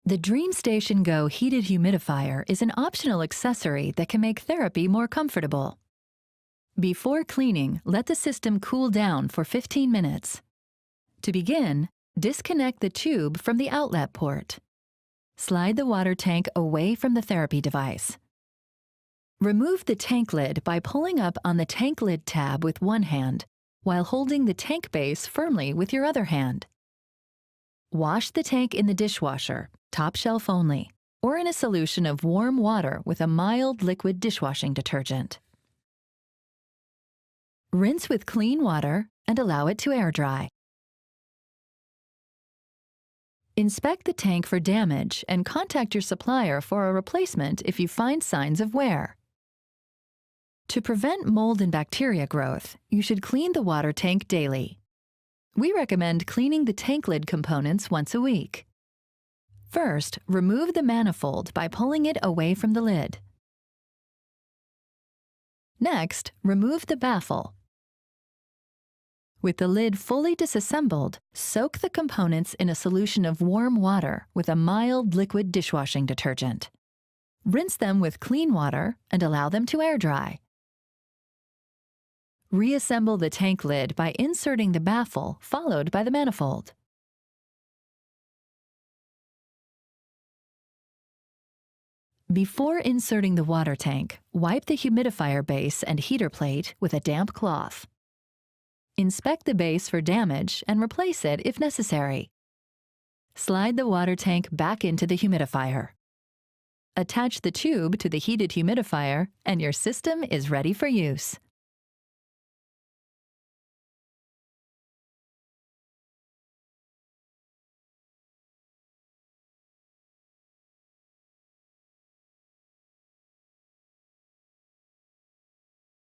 The DreamStation Go heated humidifier is an optional accessory that can make therapy more comfortable. Before cleaning, let the system cool down for 15 minutes. To begin, disconnect the tube from the outlet port. Slide the water tank away from the therapy device. Remove the tank lid by pulling up on the tank lid tab with one hand, while holding the tank base firmly with your other hand. Wash the tank in the dishwasher, top shelf only, or in a solution of warm water with a mild liquid dishwashing detergent. Rinse with clean water and allow it to air dry. Inspect the tank for damage and contact your supplier for a replacement if you find signs of wear. To prevent mold and bacteria growth, you should clean the water tank daily. We recommend cleaning the tank lid components once a week. First, remove the manifold by pulling it away from the lid. Next, remove the baffle. With the lid fully disassembled, soak the components in a solution of warm water with a mild liquid dishwashing detergent. Rinse them with clean water and allow them to air dry. Reassemble the tank lid by inserting the baffle, followed by the manifold. Before inserting the water tank, wipe the humidifier base and heater plate with a damp cloth. Inspect the base for damage and replace it if necessary. Slide the water tank back into the humidifier. Attach the tube to the heated humidifier and your system is ready for use.